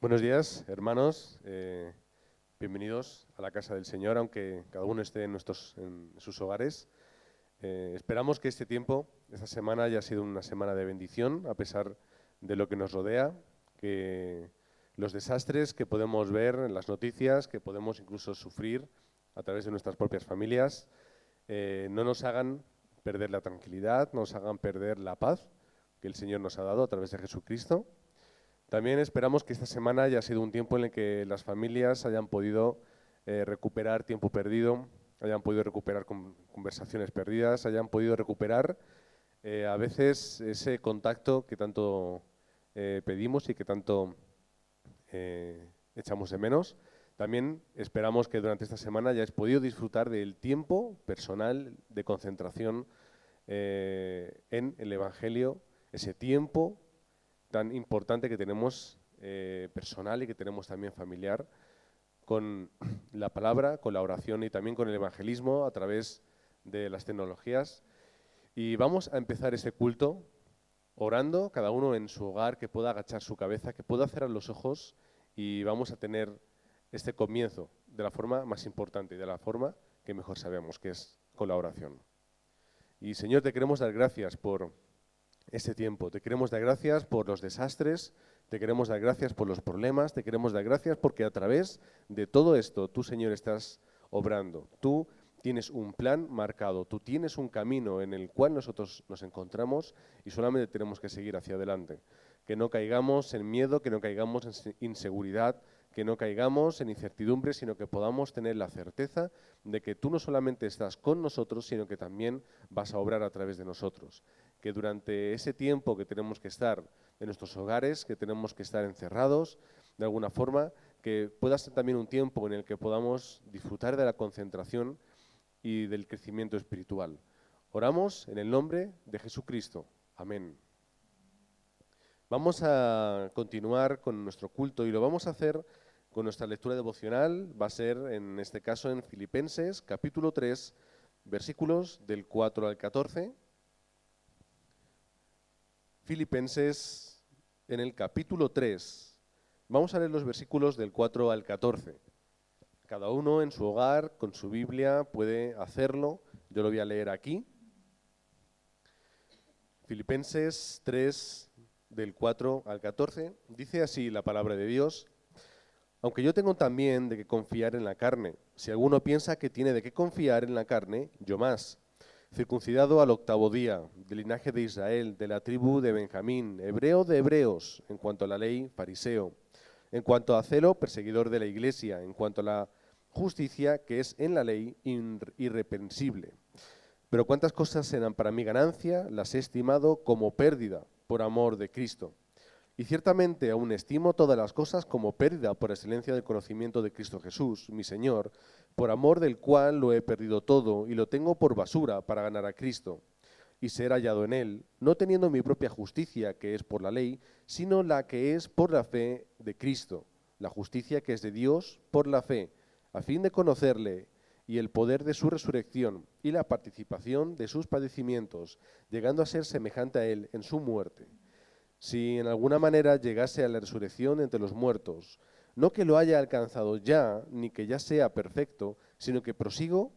Buenos días, hermanos. Bienvenidos a la casa del Señor, aunque cada uno esté en sus hogares. Esperamos que este tiempo, esta semana, haya sido una semana de bendición, a pesar de lo que nos rodea, que los desastres que podemos ver en las noticias, que podemos incluso sufrir a través de nuestras propias familias, no nos hagan perder la tranquilidad, no nos hagan perder la paz que el Señor nos ha dado a través de Jesucristo. También esperamos que esta semana haya sido un tiempo en el que las familias hayan podido recuperar tiempo perdido, hayan podido recuperar conversaciones perdidas, hayan podido recuperar a veces ese contacto que tanto pedimos y que tanto echamos de menos. También esperamos que durante esta semana hayáis podido disfrutar del tiempo personal de concentración en el Evangelio, ese tiempo tan importante que tenemos personal y que tenemos también familiar, con la palabra, con la oración y también con el evangelismo a través de las tecnologías. Y vamos a empezar ese culto orando, cada uno en su hogar, que pueda agachar su cabeza, que pueda cerrar los ojos, y vamos a tener este comienzo de la forma más importante y de la forma que mejor sabemos, que es con la oración. Y Señor, te queremos dar gracias por este tiempo. Te queremos dar gracias por los desastres, te queremos dar gracias por los problemas, te queremos dar gracias porque a través de todo esto tú, Señor, estás obrando. Tú tienes un plan marcado, tú tienes un camino en el cual nosotros nos encontramos y solamente tenemos que seguir hacia adelante. Que no caigamos en miedo, que no caigamos en inseguridad, que no caigamos en incertidumbre, sino que podamos tener la certeza de que tú no solamente estás con nosotros, sino que también vas a obrar a través de nosotros. Que durante ese tiempo que tenemos que estar en nuestros hogares, que tenemos que estar encerrados, de alguna forma, que pueda ser también un tiempo en el que podamos disfrutar de la concentración y del crecimiento espiritual. Oramos en el nombre de Jesucristo. Amén. Vamos a continuar con nuestro culto y lo vamos a hacer con nuestra lectura devocional. Va a ser, en este caso, en Filipenses, capítulo 3, versículos del 4 al 14. Filipenses, en el capítulo 3, vamos a leer los versículos del 4 al 14. Cada uno en su hogar, con su Biblia, puede hacerlo. Yo lo voy a leer aquí. Filipenses 3, del 4 al 14, dice así la palabra de Dios: aunque yo tengo también de qué confiar en la carne. Si alguno piensa que tiene de qué confiar en la carne, yo más. Circuncidado al 8º día, del linaje de Israel, de la tribu de Benjamín, hebreo de hebreos, en cuanto a la ley, fariseo, en cuanto a celo, perseguidor de la iglesia, en cuanto a la justicia que es en la ley, irreprensible. Pero cuántas cosas eran para mi ganancia, las he estimado como pérdida por amor de Cristo. Y ciertamente aún estimo todas las cosas como pérdida por excelencia del conocimiento de Cristo Jesús, mi Señor, por amor del cual lo he perdido todo y lo tengo por basura para ganar a Cristo y ser hallado en Él, no teniendo mi propia justicia, que es por la ley, sino la que es por la fe de Cristo, la justicia que es de Dios por la fe, a fin de conocerle y el poder de su resurrección y la participación de sus padecimientos, llegando a ser semejante a Él en su muerte, si en alguna manera llegase a la resurrección entre los muertos, no que lo haya alcanzado ya, ni que ya sea perfecto, sino que prosigo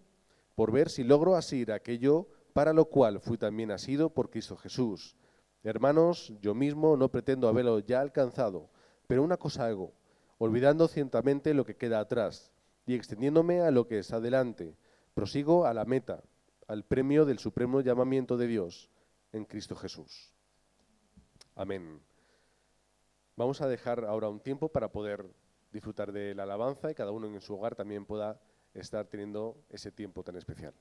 por ver si logro asir aquello para lo cual fui también asido por Cristo Jesús. Hermanos, yo mismo no pretendo haberlo ya alcanzado, pero una cosa hago, olvidando ciertamente lo que queda atrás y extendiéndome a lo que está delante, prosigo a la meta, al premio del supremo llamamiento de Dios en Cristo Jesús. Amén. Vamos a dejar ahora un tiempo para poder disfrutar de la alabanza y cada uno en su hogar también pueda estar teniendo ese tiempo tan especial.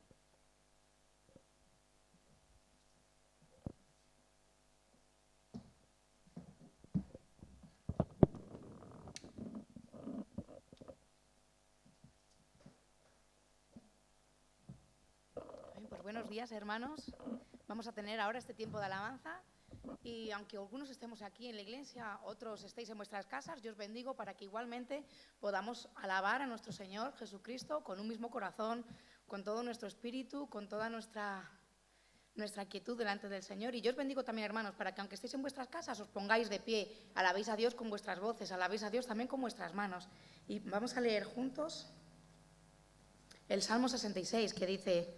Bien, pues buenos días, hermanos. Vamos a tener ahora este tiempo de alabanza y aunque algunos estemos aquí en la iglesia, otros estéis en vuestras casas, yo os bendigo para que igualmente podamos alabar a nuestro Señor Jesucristo con un mismo corazón, con todo nuestro espíritu, con toda nuestra nuestra quietud delante del Señor. Y yo os bendigo también, hermanos, para que aunque estéis en vuestras casas, os pongáis de pie, alabéis a Dios con vuestras voces, alabéis a Dios también con vuestras manos. Y vamos a leer juntos el Salmo 66, que dice: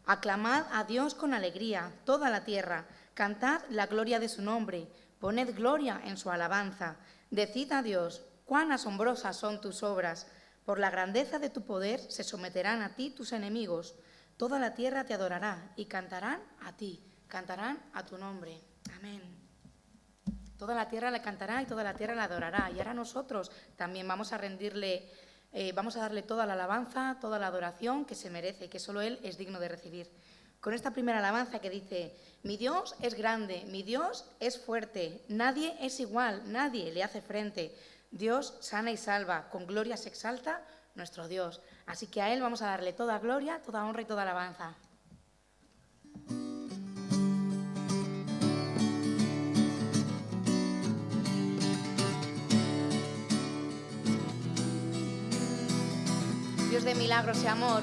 aclamad a Dios con alegría, toda la tierra, cantad la gloria de su nombre, poned gloria en su alabanza, decid a Dios, cuán asombrosas son tus obras, por la grandeza de tu poder se someterán a ti tus enemigos, toda la tierra te adorará y cantarán a ti, cantarán a tu nombre. Amén. Toda la tierra le cantará y toda la tierra le adorará. Y ahora nosotros también vamos a rendirle, vamos a darle toda la alabanza, toda la adoración que se merece y que solo Él es digno de recibir. Con esta primera alabanza que dice: mi Dios es grande, mi Dios es fuerte, nadie es igual, nadie le hace frente. Dios sana y salva, con gloria se exalta nuestro Dios. Así que a Él vamos a darle toda gloria, toda honra y toda alabanza. Dios de milagros y amor.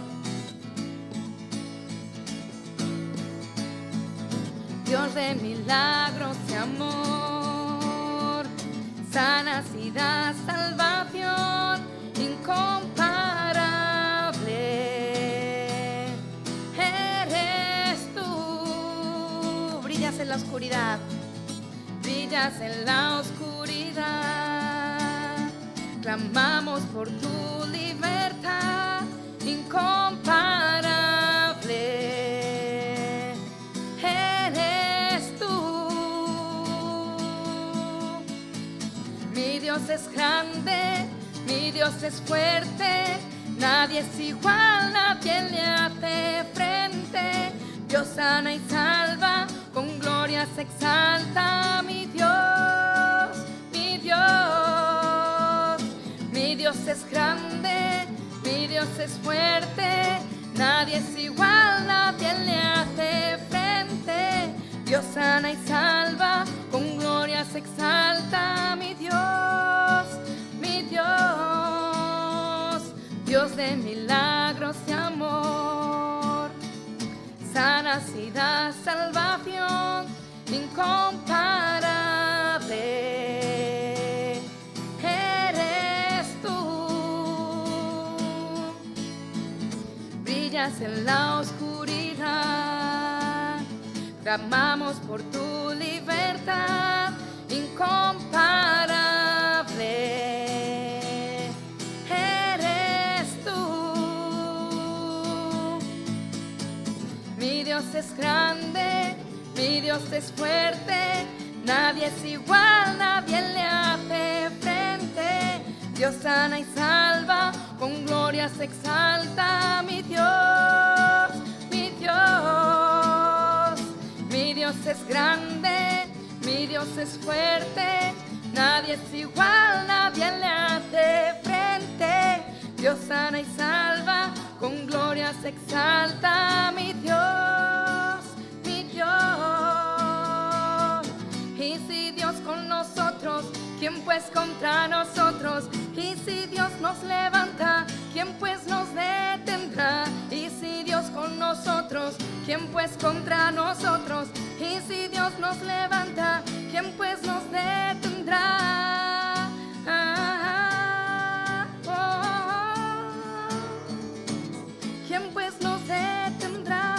Dios de milagros y amor, sanas y das salvación incomparable. Eres tú, brillas en la oscuridad, brillas en la oscuridad. Clamamos por tu libertad incomparable. Eres tú. Mi Dios es grande, mi Dios es fuerte, nadie es igual, nadie le hace frente. Dios sana y salva, con gloria se exalta. Mi Dios, mi Dios. Mi Dios es grande, mi Dios es fuerte, nadie es igual, nadie le hace frente. Dios sana y salva, con gloria se exalta. Mi Dios, mi Dios, Dios de milagros y amor, sanas y das salvación incomparable. Eres tú, brillas en la oscuridad, clamamos por tu libertad incomparable. Eres tú. Mi Dios es grande, mi Dios es fuerte, nadie es igual, nadie le hace frente. Dios sana y salva, con gloria se exalta. Mi Dios, mi Dios. Mi Dios es grande, mi Dios es fuerte, nadie es igual, nadie le hace frente. Dios sana y salva, con gloria se exalta. Mi Dios, mi Dios. Y si Dios con nosotros, ¿quién pues contra nosotros? Y si Dios nos levanta, ¿quién pues nos detendrá? Y si Dios con nosotros, ¿quién pues contra nosotros? Y si Dios nos levanta, ¿quién pues nos detendrá? ¿Quién pues nos detendrá?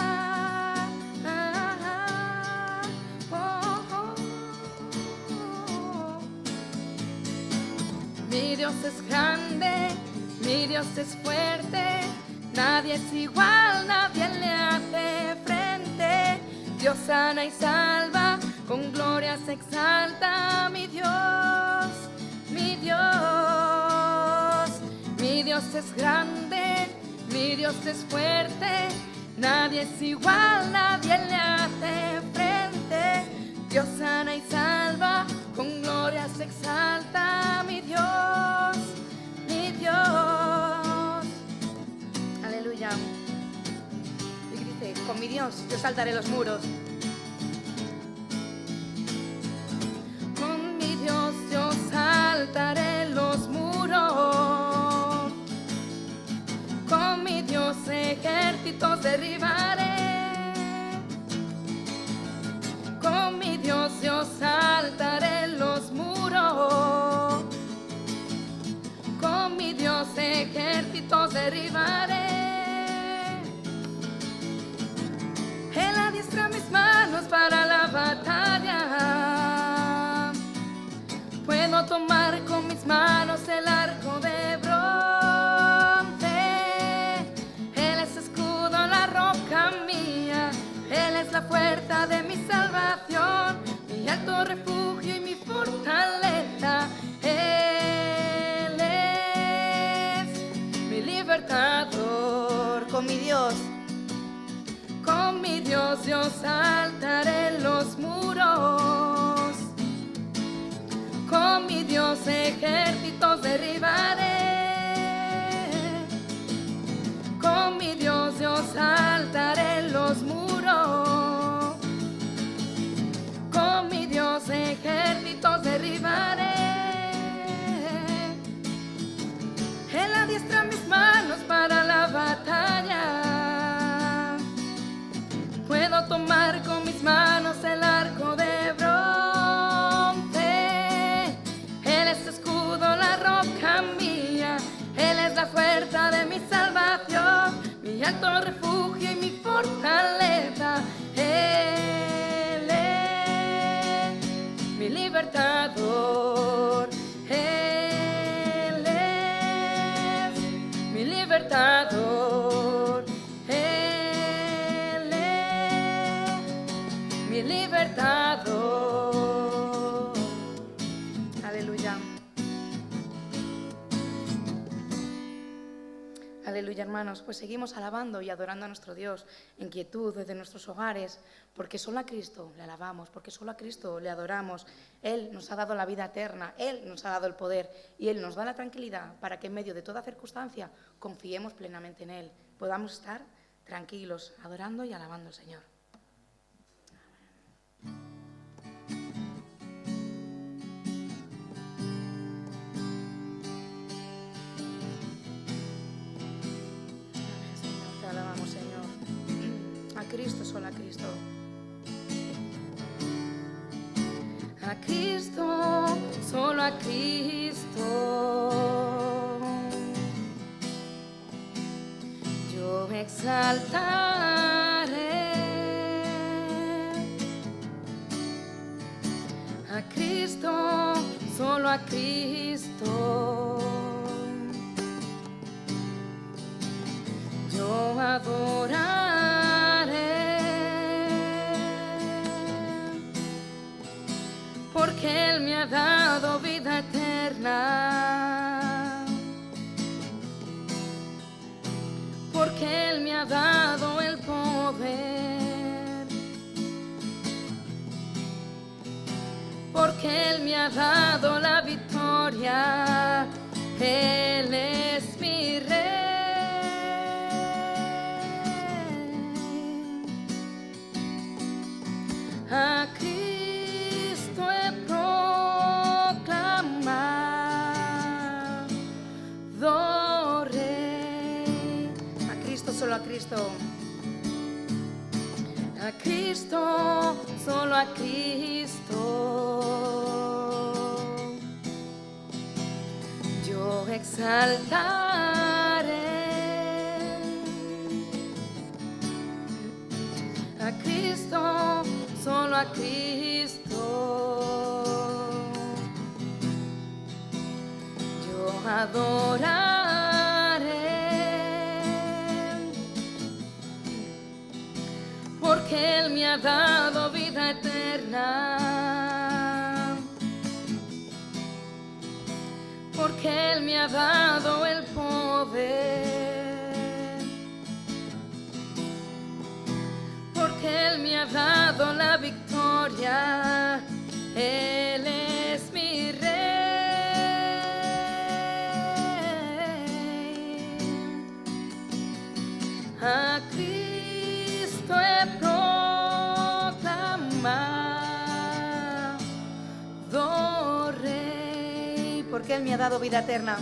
Mi Dios es grande, mi Dios es fuerte, nadie es igual, nadie le hace frente. Dios sana y salva, con gloria se exalta. Mi Dios, mi Dios. Mi Dios es grande, mi Dios es fuerte, nadie es igual, nadie le hace frente. Dios sana y salva, con gloria se exalta. Mi Dios, mi Dios. Aleluya. Y dice: con mi Dios yo saltaré los muros. Con mi Dios yo saltaré los muros. Con mi Dios ejércitos derribaré. derribaré. Él adiestra mis manos para la batalla. Puedo tomar con mis manos el arco de bronce. Él es escudo, la roca mía. Él es la fuerza de mi salvación, mi alto refugio y mi fortaleza. Él es mi libertador. Con mi Dios yo saltaré los muros. Con mi Dios ejércitos derribaré. Con mi Dios yo saltaré los muros. Con mi Dios ejércitos derribaré. Él adiestra mis manos para la batalla. Puedo tomar con mis manos el arco de bronce. Él es escudo, la roca mía. Él es la fuerza de mi salvación, mi alto refugio y mi fortaleza. Él es mi libertador. Él es mi libertador. Él es mi libertador. Aleluya. Aleluya, hermanos. Pues seguimos alabando y adorando a nuestro Dios en quietud desde nuestros hogares, porque solo a Cristo le alabamos, porque solo a Cristo le adoramos. Él nos ha dado la vida eterna, Él nos ha dado el poder y Él nos da la tranquilidad para que en medio de toda circunstancia confiemos plenamente en Él. Podamos estar tranquilos, adorando y alabando al Señor. Alabamos, Señor. A Cristo, solo a Cristo. A Cristo, solo a Cristo. Yo exaltaré. A Cristo, solo a Cristo. Yo adoraré, porque Él me ha dado vida eterna, porque Él me ha dado el poder, porque Él me ha dado la victoria. Él es mi Rey. A Cristo he proclamado Rey. A Cristo, solo a Cristo. A Cristo, solo a Cristo. Yo exaltaré. A Cristo, solo a Cristo. Yo adoraré, porque Él me ha dado vida eterna, porque Él me ha dado el poder, porque Él me ha dado la victoria. Él es mi Rey. A Cristo he proclamado Rey. Porque Él me ha dado vida eterna.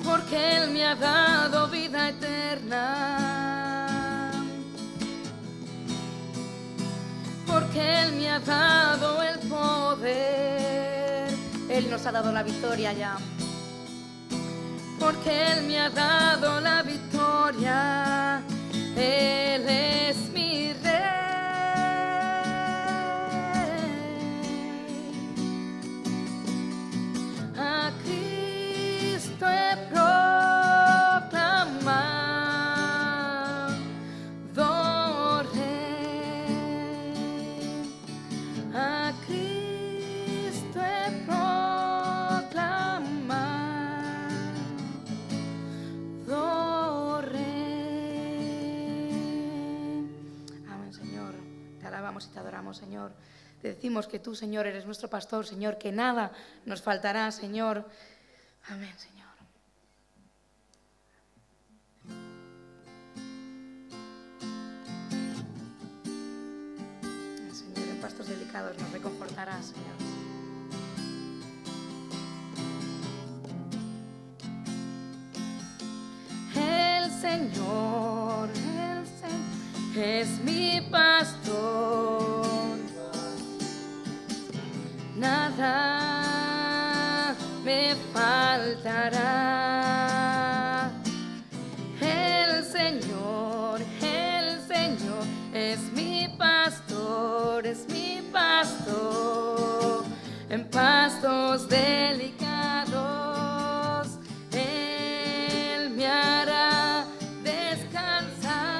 Porque Él me ha dado vida eterna, porque Él me ha dado el poder. Él nos ha dado la victoria ya. porque Él me ha dado la victoria. Él es mi Rey. A Cristo he proclamado Rey. A Cristo he proclamado Rey. Amén, Señor. Te alabamos y te adoramos, Señor. Te decimos que tú, Señor, eres nuestro pastor, Señor, que nada nos faltará, Señor. Amén, Señor. Señor, en pastos delicados nos reconfortarás, Señor. El Señor es mi pastor. Nada me faltará. El Señor es mi pastor, en pastos delicados. Él me hará descansar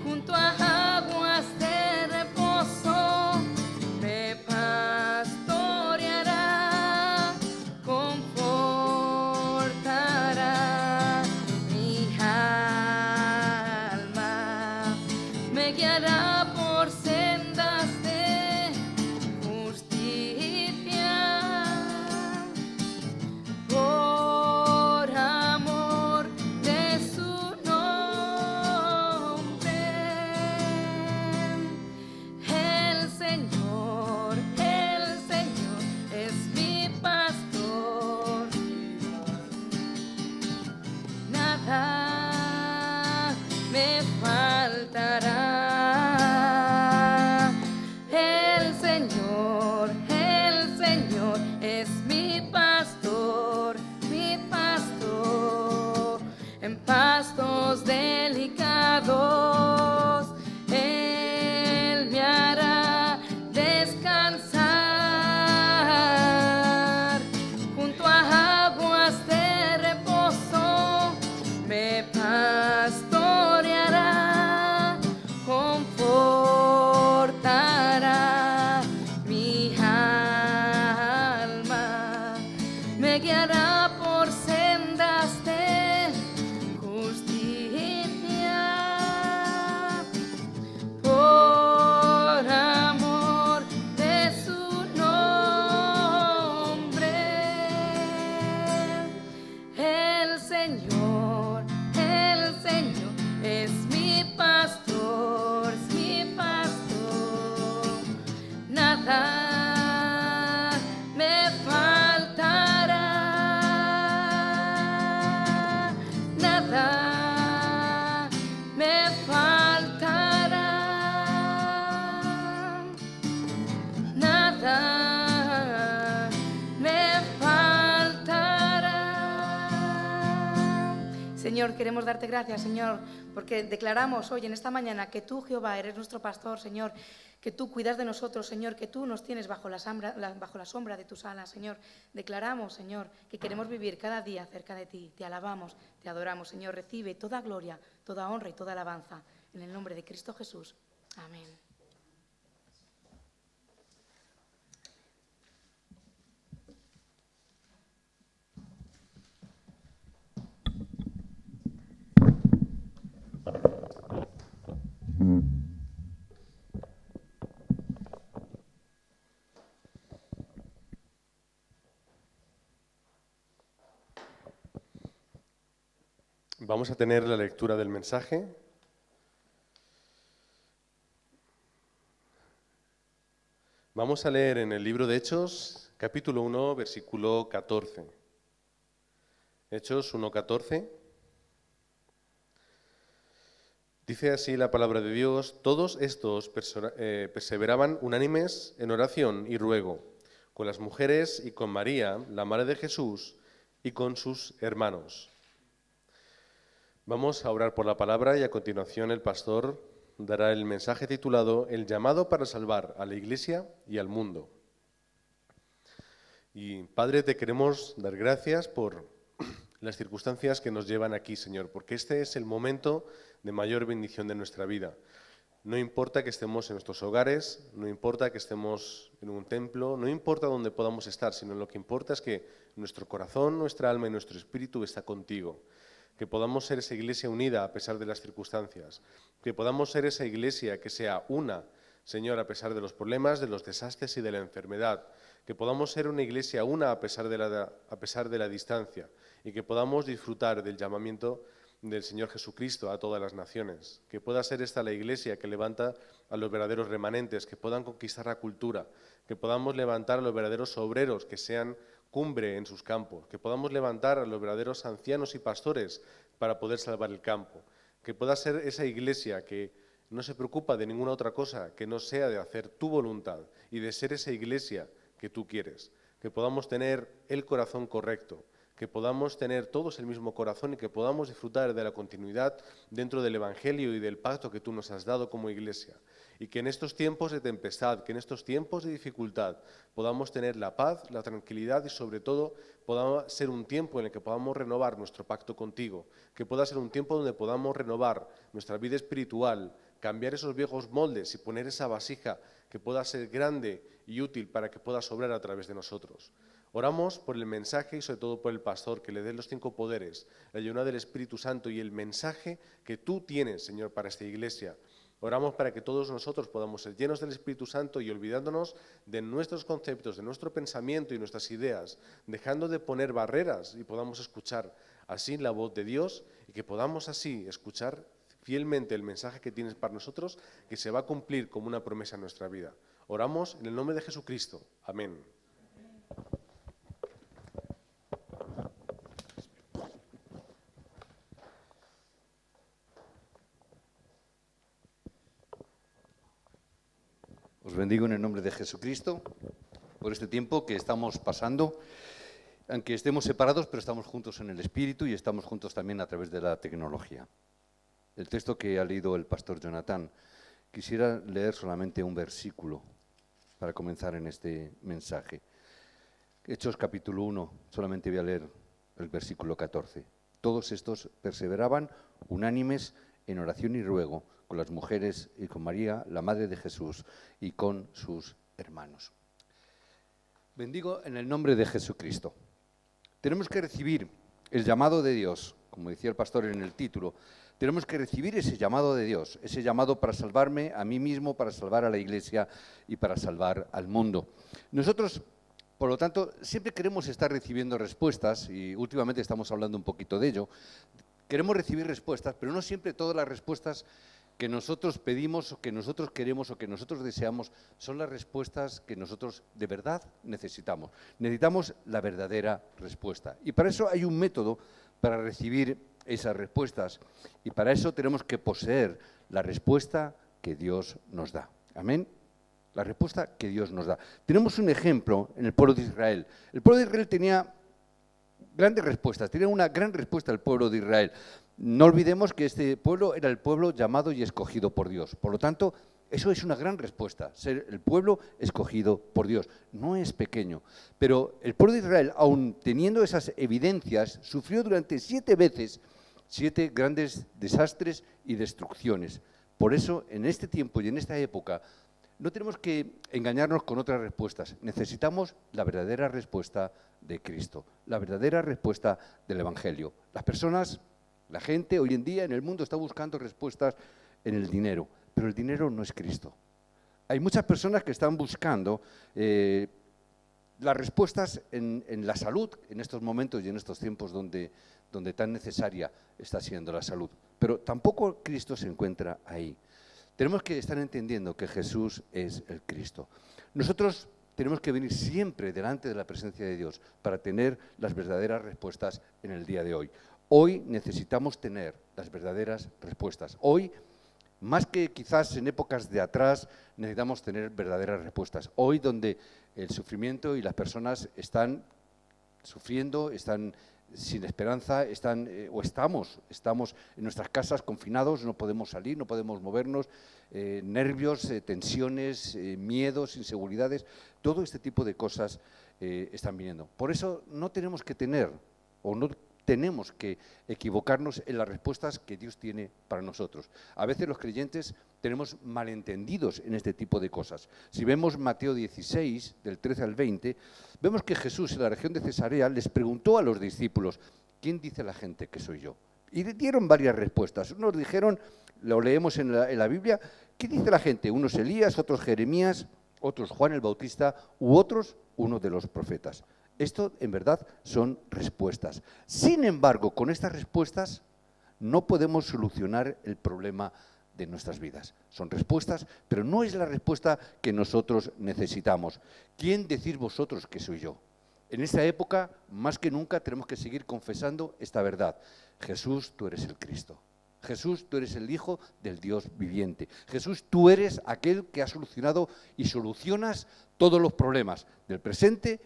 junto a aguas de reposo. Me pastoreará, confortará mi alma, me guiará por sendas de justicia, por amor de su nombre. El Señor es mi pastor. Nada me faltará. El Señor es mi pastor, en pastos delicados. Él me hará descansar junto a aguas de reposo. Me pastoreará, confortará mi alma, me guiará por sendas de justicia, por amor de su nombre. El Señor es mi pastor, nada me faltará, nada me faltará, nada me faltará. Señor, queremos darte gracias, Señor, porque declaramos hoy en esta mañana que tú, Jehová, eres nuestro pastor, Señor, que tú cuidas de nosotros, Señor, que tú nos tienes bajo la sombra de tus alas, Señor. Declaramos, Señor, que queremos vivir cada día cerca de ti. Te alabamos, te adoramos, Señor. Recibe toda gloria, toda honra y toda alabanza. En el nombre de Cristo Jesús. Amén. Vamos a tener la lectura del mensaje. Vamos a leer en el libro de Hechos, capítulo 1, versículo 14. Hechos 1:14. Dice así la palabra de Dios: todos estos perseveraban unánimes en oración y ruego con las mujeres y con María, la madre de Jesús, y con sus hermanos. Vamos a orar por la palabra y a continuación el pastor dará el mensaje titulado El llamado para salvar a la Iglesia y al mundo. Y Padre, te queremos dar gracias por las circunstancias que nos llevan aquí, Señor, porque este es el momento de mayor bendición de nuestra vida. No importa que estemos en nuestros hogares, no importa que estemos en un templo, no importa dónde podamos estar, sino lo que importa es que nuestro corazón, nuestra alma y nuestro espíritu está contigo. Que podamos ser esa iglesia unida a pesar de las circunstancias. Que podamos ser esa iglesia que sea una, Señor, a pesar de los problemas, de los desastres y de la enfermedad. Que podamos ser una iglesia una a pesar de la distancia. Y que podamos disfrutar del llamamiento del Señor Jesucristo a todas las naciones, que pueda ser esta la iglesia que levanta a los verdaderos remanentes, que puedan conquistar la cultura, que podamos levantar a los verdaderos obreros que sean cumbre en sus campos, que podamos levantar a los verdaderos ancianos y pastores para poder salvar el campo, que pueda ser esa iglesia que no se preocupa de ninguna otra cosa que no sea de hacer tu voluntad y de ser esa iglesia que tú quieres, que podamos tener el corazón correcto, que podamos tener todos el mismo corazón y que podamos disfrutar de la continuidad dentro del Evangelio y del pacto que tú nos has dado como iglesia. Y que en estos tiempos de tempestad, que en estos tiempos de dificultad podamos tener la paz, la tranquilidad y sobre todo pueda ser un tiempo en el que podamos renovar nuestro pacto contigo, que pueda ser un tiempo donde podamos renovar nuestra vida espiritual, cambiar esos viejos moldes y poner esa vasija que pueda ser grande y útil para que pueda sobrar a través de nosotros. Oramos por el mensaje y sobre todo por el pastor, que le dé los 5 poderes, la llenura del Espíritu Santo y el mensaje que tú tienes, Señor, para esta iglesia. Oramos para que todos nosotros podamos ser llenos del Espíritu Santo y olvidándonos de nuestros conceptos, de nuestro pensamiento y nuestras ideas, dejando de poner barreras y podamos escuchar así la voz de Dios y que podamos así escuchar fielmente el mensaje que tienes para nosotros, que se va a cumplir como una promesa en nuestra vida. Oramos en el nombre de Jesucristo. Amén. Os bendigo en el nombre de Jesucristo por este tiempo que estamos pasando, aunque estemos separados, pero estamos juntos en el Espíritu y estamos juntos también a través de la tecnología. El texto que ha leído el pastor Jonathan, quisiera leer solamente un versículo para comenzar en este mensaje. Hechos capítulo 1, solamente voy a leer el versículo 14. Todos estos perseveraban unánimes en oración y ruego con las mujeres y con María, la madre de Jesús, y con sus hermanos. Bendigo en el nombre de Jesucristo. Tenemos que recibir el llamado de Dios, como decía el pastor en el título. Tenemos que recibir ese llamado de Dios, ese llamado para salvarme a mí mismo, para salvar a la iglesia y para salvar al mundo. Nosotros, por lo tanto, siempre queremos estar recibiendo respuestas, y últimamente estamos hablando un poquito de ello. Queremos recibir respuestas, pero no siempre todas las respuestas que nosotros pedimos o que nosotros queremos o que nosotros deseamos son las respuestas que nosotros de verdad necesitamos. Necesitamos la verdadera respuesta. Y para eso hay un método para recibir esas respuestas. Y para eso tenemos que poseer la respuesta que Dios nos da. Amén. La respuesta que Dios nos da. Tenemos un ejemplo en el pueblo de Israel. El pueblo de Israel tenía grandes respuestas, tenía una gran respuesta al pueblo de Israel. No olvidemos que este pueblo era el pueblo llamado y escogido por Dios. Por lo tanto, eso es una gran respuesta, ser el pueblo escogido por Dios. No es pequeño, pero el pueblo de Israel, aun teniendo esas evidencias, sufrió durante 7 veces 7 grandes desastres y destrucciones. Por eso, en este tiempo y en esta época, no tenemos que engañarnos con otras respuestas. Necesitamos la verdadera respuesta de Cristo, la verdadera respuesta del Evangelio. Las personas, la gente hoy en día en el mundo está buscando respuestas en el dinero, pero el dinero no es Cristo. Hay muchas personas que están buscando las respuestas en la salud en estos momentos y en estos tiempos donde tan necesaria está siendo la salud. Pero tampoco Cristo se encuentra ahí. Tenemos que estar entendiendo que Jesús es el Cristo. Nosotros tenemos que venir siempre delante de la presencia de Dios para tener las verdaderas respuestas en el día de hoy. Hoy necesitamos tener las verdaderas respuestas. Hoy Más que quizás en épocas de atrás, necesitamos tener verdaderas respuestas. Hoy, donde el sufrimiento y las personas están sufriendo, están sin esperanza, estamos en nuestras casas confinados, no podemos salir, no podemos movernos, nervios, tensiones, miedos, inseguridades, todo este tipo de cosas están viniendo. Por eso no tenemos que tener, o no tenemos que equivocarnos en las respuestas que Dios tiene para nosotros. A veces los creyentes tenemos malentendidos en este tipo de cosas. Si vemos Mateo 16, del 13 al 20, vemos que Jesús en la región de Cesarea les preguntó a los discípulos, ¿quién dice la gente que soy yo? Y dieron varias respuestas. Unos dijeron, lo leemos en la Biblia, ¿qué dice la gente? Unos Elías, otros Jeremías, otros Juan el Bautista, u otros uno de los profetas. Esto, en verdad, son respuestas. Sin embargo, con estas respuestas no podemos solucionar el problema de nuestras vidas. Son respuestas, pero no es la respuesta que nosotros necesitamos. ¿Quién decís vosotros que soy yo? En esta época, más que nunca, tenemos que seguir confesando esta verdad. Jesús, tú eres el Cristo. Jesús, tú eres el Hijo del Dios viviente. Jesús, tú eres aquel que ha solucionado y solucionas todos los problemas del presente,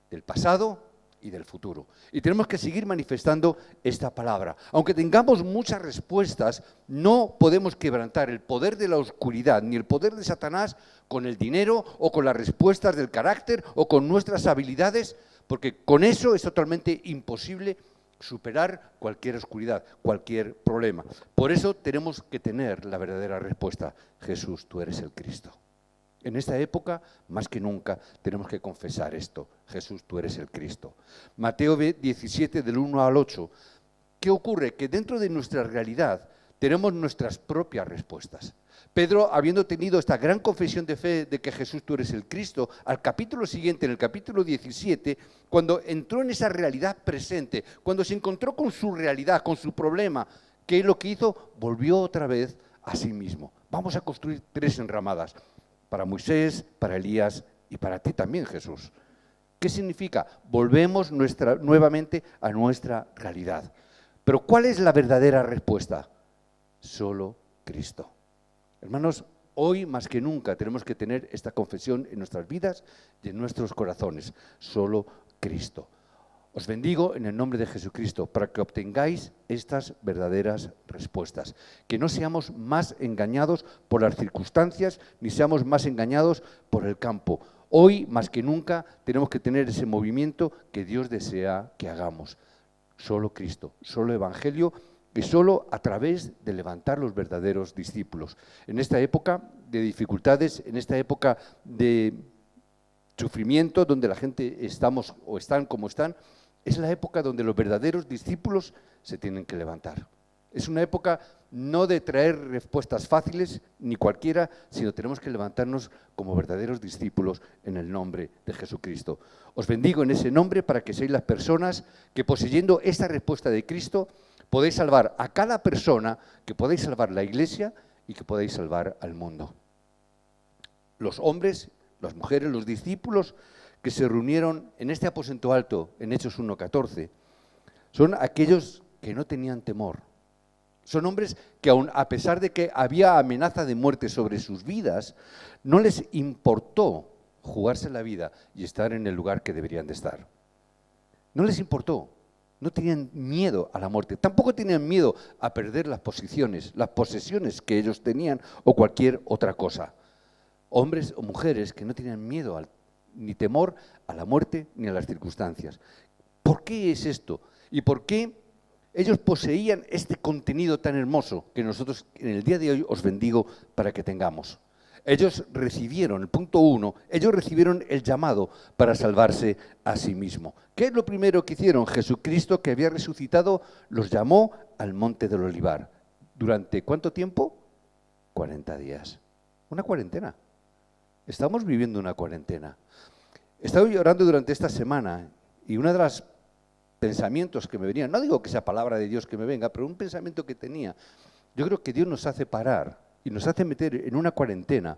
del pasado y del futuro. Y tenemos que seguir manifestando esta palabra. Aunque tengamos muchas respuestas, no podemos quebrantar el poder de la oscuridad ni el poder de Satanás con el dinero o con las respuestas del carácter o con nuestras habilidades, porque con eso es totalmente imposible superar cualquier oscuridad, cualquier problema. Por eso tenemos que tener la verdadera respuesta. Jesús, tú eres el Cristo. En esta época, más que nunca, tenemos que confesar esto. Jesús, tú eres el Cristo. Mateo 17, del 1 al 8. ¿Qué ocurre? Que dentro de nuestra realidad tenemos nuestras propias respuestas. Pedro, habiendo tenido esta gran confesión de fe de que Jesús, tú eres el Cristo, al capítulo siguiente, en el capítulo 17, cuando entró en esa realidad presente, cuando se encontró con su realidad, con su problema, ¿qué es lo que hizo? Volvió otra vez a sí mismo. Vamos a construir 3 enramadas. Para Moisés, para Elías y para ti también, Jesús. ¿Qué significa? Volvemos nuevamente a nuestra realidad. Pero ¿cuál es la verdadera respuesta? Solo Cristo. Hermanos, hoy más que nunca tenemos que tener esta confesión en nuestras vidas y en nuestros corazones. Solo Cristo. Os bendigo en el nombre de Jesucristo para que obtengáis estas verdaderas respuestas. Que no seamos más engañados por las circunstancias, ni seamos más engañados por el campo. Hoy, más que nunca, tenemos que tener ese movimiento que Dios desea que hagamos. Solo Cristo, solo Evangelio, y solo a través de levantar los verdaderos discípulos. En esta época de dificultades, en esta época de sufrimiento, donde la gente estamos o están como están, es la época donde los verdaderos discípulos se tienen que levantar. Es una época no de traer respuestas fáciles, ni cualquiera, sino tenemos que levantarnos como verdaderos discípulos en el nombre de Jesucristo. Os bendigo en ese nombre para que seáis las personas que, poseyendo esta respuesta de Cristo, podéis salvar a cada persona, que podáis salvar la iglesia y que podáis salvar al mundo. Los hombres, las mujeres, los discípulos que se reunieron en este aposento alto, en Hechos 1:14, son aquellos que no tenían temor. Son hombres que aun a pesar de que había amenaza de muerte sobre sus vidas, no les importó jugarse la vida y estar en el lugar que deberían de estar. No les importó, no tenían miedo a la muerte, tampoco tenían miedo a perder las posiciones, las posesiones que ellos tenían o cualquier otra cosa. Hombres o mujeres que no tenían miedo ni temor a la muerte ni a las circunstancias. ¿Por qué es esto? ¿Y por qué ellos poseían este contenido tan hermoso que nosotros en el día de hoy os bendigo para que tengamos? Ellos recibieron, el punto 1, ellos recibieron el llamado para salvarse a sí mismo. ¿Qué es lo primero que hicieron? Jesucristo, que había resucitado, los llamó al monte del Olivar. ¿Durante cuánto tiempo? 40 días. Una cuarentena. Estamos viviendo una cuarentena. He estado llorando durante esta semana y uno de los pensamientos que me venían, no digo que sea palabra de Dios que me venga, pero un pensamiento que tenía, yo creo que Dios nos hace parar y nos hace meter en una cuarentena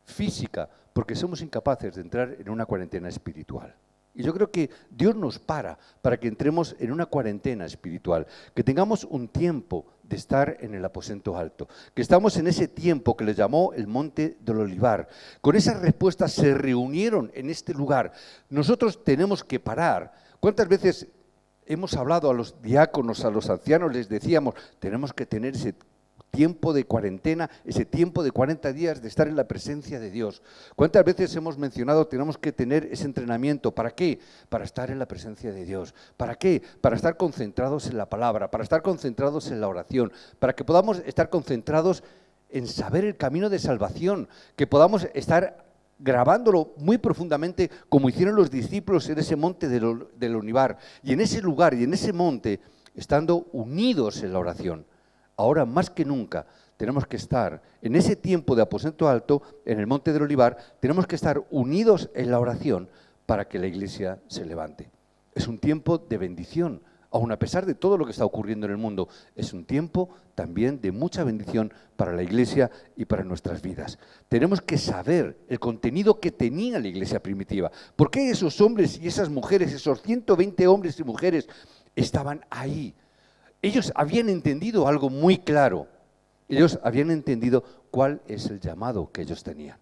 física porque somos incapaces de entrar en una cuarentena espiritual. Y yo creo que Dios nos para que entremos en una cuarentena espiritual, que tengamos un tiempo de estar en el aposento alto, que estamos en ese tiempo que le llamó el Monte del Olivar. Con esas respuestas se reunieron en este lugar. Nosotros tenemos que parar. ¿Cuántas veces hemos hablado a los diáconos, a los ancianos, les decíamos, tenemos que tener ese tiempo de cuarentena, ese tiempo de 40 días de estar en la presencia de Dios? ¿Cuántas veces hemos mencionado tenemos que tener ese entrenamiento? ¿Para qué? Para estar en la presencia de Dios. ¿Para qué? Para estar concentrados en la palabra, para estar concentrados en la oración, para que podamos estar concentrados en saber el camino de salvación, que podamos estar grabándolo muy profundamente como hicieron los discípulos en ese monte del Olivar, y en ese lugar y en ese monte, estando unidos en la oración. Ahora más que nunca tenemos que estar en ese tiempo de aposento alto, en el Monte del Olivar, tenemos que estar unidos en la oración para que la Iglesia se levante. Es un tiempo de bendición, aun a pesar de todo lo que está ocurriendo en el mundo. Es un tiempo también de mucha bendición para la Iglesia y para nuestras vidas. Tenemos que saber el contenido que tenía la Iglesia primitiva. ¿Por qué esos hombres y esas mujeres, esos 120 hombres y mujeres, estaban ahí? Ellos habían entendido algo muy claro. Ellos habían entendido cuál es el llamado que ellos tenían.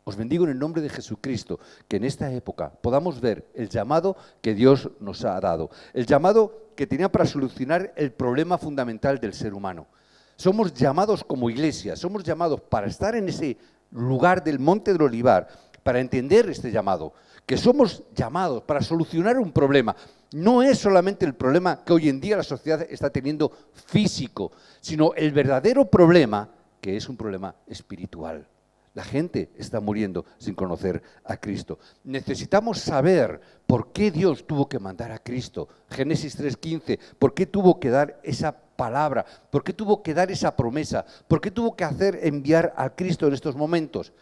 Os bendigo en el nombre de Jesucristo, que en esta época podamos ver el llamado que Dios nos ha dado. El llamado que tenía para solucionar el problema fundamental del ser humano. Somos llamados como iglesia, somos llamados para estar en ese lugar del Monte del Olivar, para entender este llamado, que somos llamados para solucionar un problema. No es solamente el problema que hoy en día la sociedad está teniendo físico, sino el verdadero problema, que es un problema espiritual. La gente está muriendo sin conocer a Cristo. Necesitamos saber por qué Dios tuvo que mandar a Cristo. Génesis 3:15, ¿por qué tuvo que dar esa palabra? ¿Por qué tuvo que dar esa promesa? ¿Por qué tuvo que enviar a Cristo en estos momentos?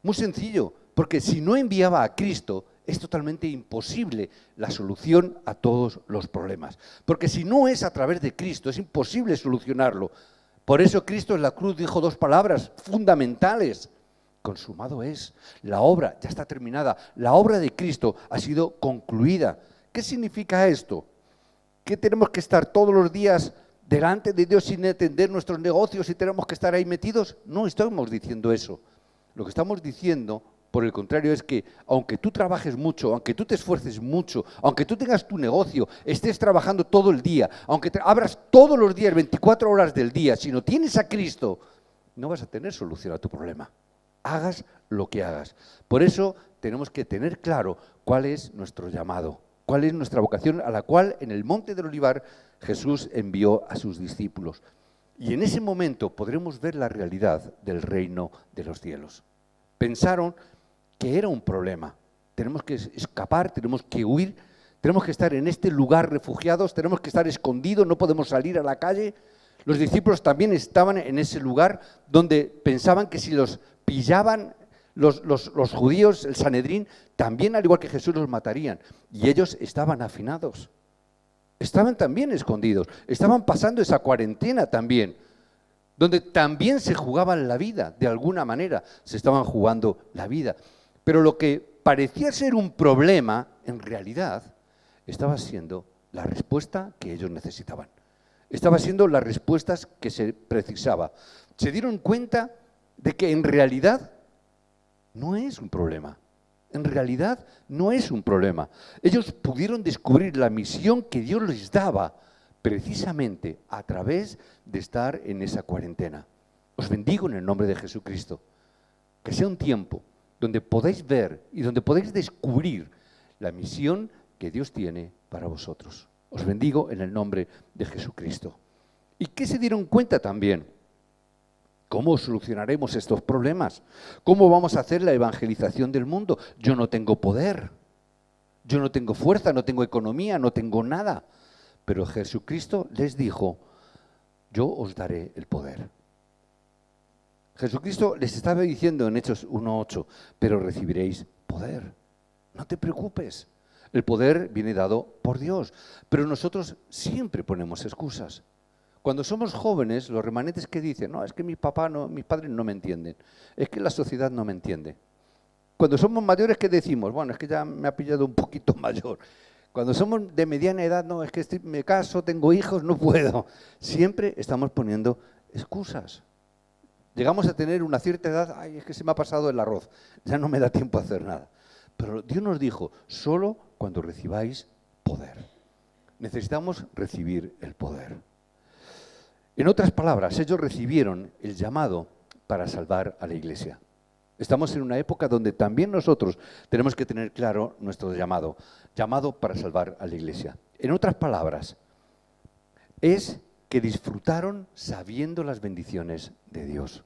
Muy sencillo, porque si no enviaba a Cristo, es totalmente imposible la solución a todos los problemas. Porque si no es a través de Cristo, es imposible solucionarlo. Por eso Cristo en la cruz dijo dos palabras fundamentales. Consumado es. La obra ya está terminada. La obra de Cristo ha sido concluida. ¿Qué significa esto? ¿Que tenemos que estar todos los días delante de Dios sin atender nuestros negocios y tenemos que estar ahí metidos? No estamos diciendo eso. Lo que estamos diciendo, por el contrario, es que aunque tú trabajes mucho, aunque tú te esfuerces mucho, aunque tú tengas tu negocio, estés trabajando todo el día, aunque te abras todos los días, 24 horas del día, si no tienes a Cristo, no vas a tener solución a tu problema. Hagas lo que hagas. Por eso tenemos que tener claro cuál es nuestro llamado, cuál es nuestra vocación, a la cual en el Monte del Olivar Jesús envió a sus discípulos. Y en ese momento podremos ver la realidad del reino de los cielos. Pensaron que era un problema. Tenemos que escapar, tenemos que huir, tenemos que estar en este lugar refugiados, tenemos que estar escondidos, no podemos salir a la calle. Los discípulos también estaban en ese lugar donde pensaban que si los pillaban los judíos, el Sanedrín, también al igual que Jesús los matarían. Y ellos estaban hacinados, estaban también escondidos, estaban pasando esa cuarentena también, donde también se jugaban la vida, de alguna manera se estaban jugando la vida. Pero lo que parecía ser un problema, en realidad, estaba siendo la respuesta que ellos necesitaban. Estaba siendo las respuestas que se precisaba. Se dieron cuenta de que en realidad no es un problema. En realidad no es un problema. Ellos pudieron descubrir la misión que Dios les daba precisamente a través de estar en esa cuarentena. Os bendigo en el nombre de Jesucristo. Que sea un tiempo donde podáis ver y donde podáis descubrir la misión que Dios tiene para vosotros. Os bendigo en el nombre de Jesucristo. ¿Y qué se dieron cuenta también? ¿Cómo solucionaremos estos problemas? ¿Cómo vamos a hacer la evangelización del mundo? Yo no tengo poder, yo no tengo fuerza, no tengo economía, no tengo nada. Pero Jesucristo les dijo, yo os daré el poder. Jesucristo les estaba diciendo en Hechos 1:8, pero recibiréis poder. No te preocupes, el poder viene dado por Dios, pero nosotros siempre ponemos excusas. Cuando somos jóvenes, los remanentes que dicen, no, es que mis padres no me entienden, es que la sociedad no me entiende. Cuando somos mayores, ¿qué decimos? Bueno, es que ya me ha pillado un poquito mayor. Cuando somos de mediana edad, no, es que me caso, tengo hijos, no puedo. Siempre estamos poniendo excusas. Llegamos a tener una cierta edad, ay, es que se me ha pasado el arroz, ya no me da tiempo a hacer nada. Pero Dios nos dijo, solo cuando recibáis poder. Necesitamos recibir el poder. En otras palabras, ellos recibieron el llamado para salvar a la iglesia. Estamos en una época donde también nosotros tenemos que tener claro nuestro llamado para salvar a la iglesia. En otras palabras, es que disfrutaron sabiendo las bendiciones de Dios.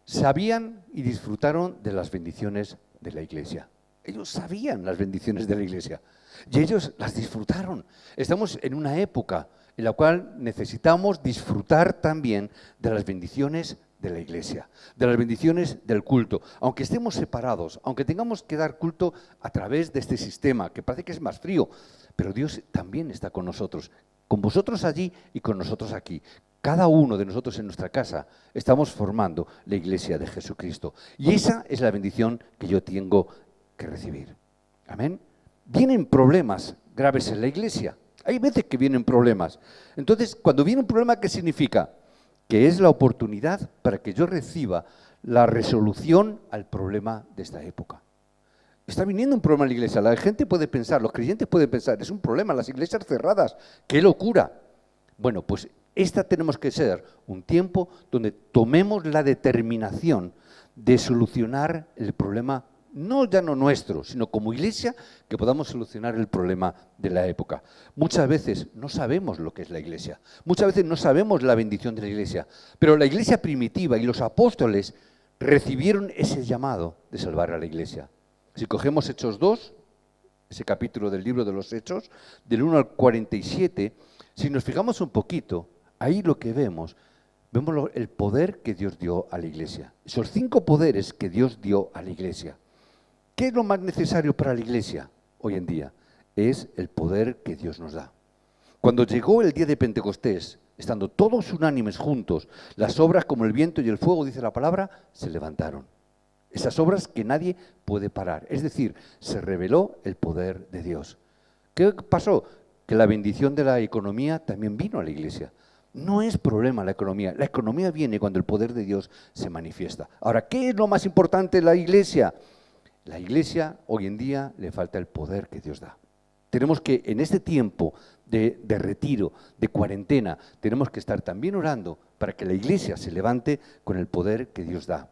Sabían y disfrutaron de las bendiciones de la iglesia. Ellos sabían las bendiciones de la iglesia y ellos las disfrutaron. Estamos en una época en la cual necesitamos disfrutar también de las bendiciones de la iglesia, de las bendiciones del culto. Aunque estemos separados, aunque tengamos que dar culto a través de este sistema, que parece que es más frío, pero Dios también está con nosotros, con vosotros allí y con nosotros aquí. Cada uno de nosotros en nuestra casa estamos formando la iglesia de Jesucristo. Y esa es la bendición que yo tengo que recibir. Amén. Vienen problemas graves en la iglesia. Hay veces que vienen problemas. Entonces, cuando viene un problema, ¿qué significa? Que es la oportunidad para que yo reciba la resolución al problema de esta época. Está viniendo un problema en la iglesia. La gente puede pensar, los creyentes pueden pensar, es un problema, las iglesias cerradas, ¡qué locura! Bueno, pues esta tenemos que ser un tiempo donde tomemos la determinación de solucionar el problema, no ya no nuestro, sino como iglesia, que podamos solucionar el problema de la época. Muchas veces no sabemos lo que es la iglesia, muchas veces no sabemos la bendición de la iglesia, pero la iglesia primitiva y los apóstoles recibieron ese llamado de salvar a la iglesia. Si cogemos Hechos 2, ese capítulo del libro de los Hechos, del 1 al 47, si nos fijamos un poquito, ahí lo que vemos el poder que Dios dio a la iglesia. Esos 5 poderes que Dios dio a la iglesia. ¿Qué es lo más necesario para la iglesia hoy en día? Es el poder que Dios nos da. Cuando llegó el día de Pentecostés, estando todos unánimes juntos, las obras como el viento y el fuego, dice la palabra, se levantaron. Esas obras que nadie puede parar. Es decir, se reveló el poder de Dios. ¿Qué pasó? Que la bendición de la economía también vino a la iglesia. No es problema la economía viene cuando el poder de Dios se manifiesta. Ahora, ¿qué es lo más importante de la iglesia? La iglesia hoy en día le falta el poder que Dios da. Tenemos que, en este tiempo de retiro, de cuarentena, tenemos que estar también orando para que la iglesia se levante con el poder que Dios da.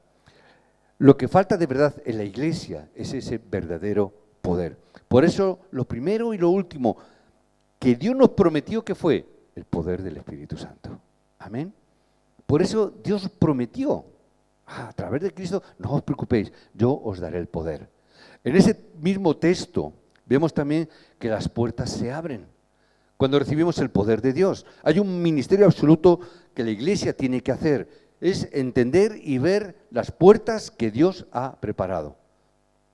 Lo que falta de verdad en la iglesia es ese verdadero poder. Por eso, lo primero y lo último que Dios nos prometió, que fue el poder del Espíritu Santo. Amén. Por eso Dios prometió, a través de Cristo, no os preocupéis, yo os daré el poder. En ese mismo texto vemos también que las puertas se abren cuando recibimos el poder de Dios. Hay un ministerio absoluto que la iglesia tiene que hacer, es entender y ver las puertas que Dios ha preparado.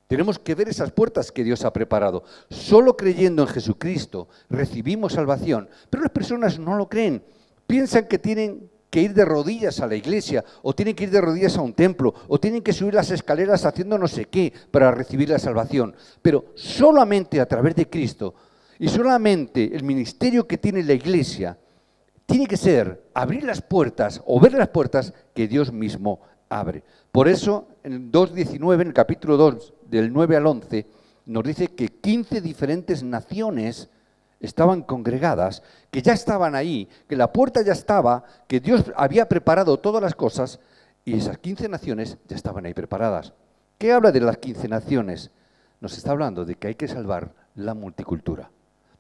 Tenemos que ver esas puertas que Dios ha preparado. Solo creyendo en Jesucristo recibimos salvación, pero las personas no lo creen. Piensan que tienen que ir de rodillas a la iglesia, o tienen que ir de rodillas a un templo, o tienen que subir las escaleras haciendo no sé qué para recibir la salvación. Pero solamente a través de Cristo y solamente el ministerio que tiene la iglesia tiene que ser abrir las puertas o ver las puertas que Dios mismo abre. Por eso, en 2:19, en el capítulo 2, del 9 al 11, nos dice que 15 diferentes naciones estaban congregadas, que ya estaban ahí, que la puerta ya estaba, que Dios había preparado todas las cosas, y esas 15 naciones ya estaban ahí preparadas. ¿Qué habla de las 15 naciones? Nos está hablando de que hay que salvar la multicultura.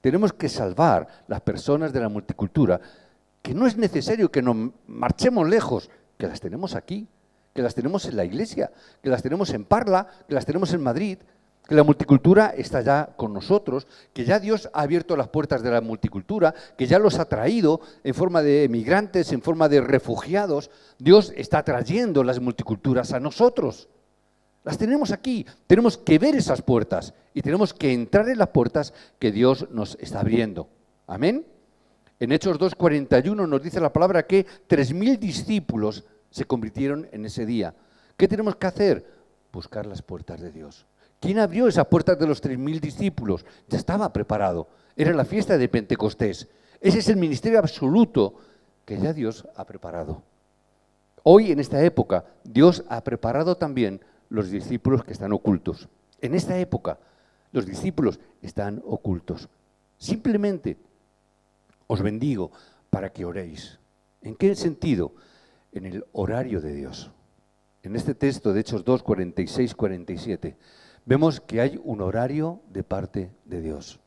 Tenemos que salvar las personas de la multicultura, que no es necesario que nos marchemos lejos, que las tenemos aquí, que las tenemos en la iglesia, que las tenemos en Parla, que las tenemos en Madrid, que la multicultura está ya con nosotros, que ya Dios ha abierto las puertas de la multicultura, que ya los ha traído en forma de emigrantes, en forma de refugiados. Dios está trayendo las multiculturas a nosotros. Las tenemos aquí, tenemos que ver esas puertas y tenemos que entrar en las puertas que Dios nos está abriendo. Amén. En Hechos 2:41 nos dice la palabra que 3.000 discípulos se convirtieron en ese día. ¿Qué tenemos que hacer? buscar las puertas de Dios. ¿Quién abrió esas puertas de los 3.000 discípulos? Ya estaba preparado. Era la fiesta de Pentecostés. Ese es el ministerio absoluto que ya Dios ha preparado. Hoy, en esta época, Dios ha preparado también los discípulos que están ocultos. En esta época, los discípulos están ocultos. Simplemente os bendigo para que oréis. ¿En qué sentido? En el horario de Dios. En este texto de Hechos 2, 46, 47, vemos que hay un horario de parte de Dios.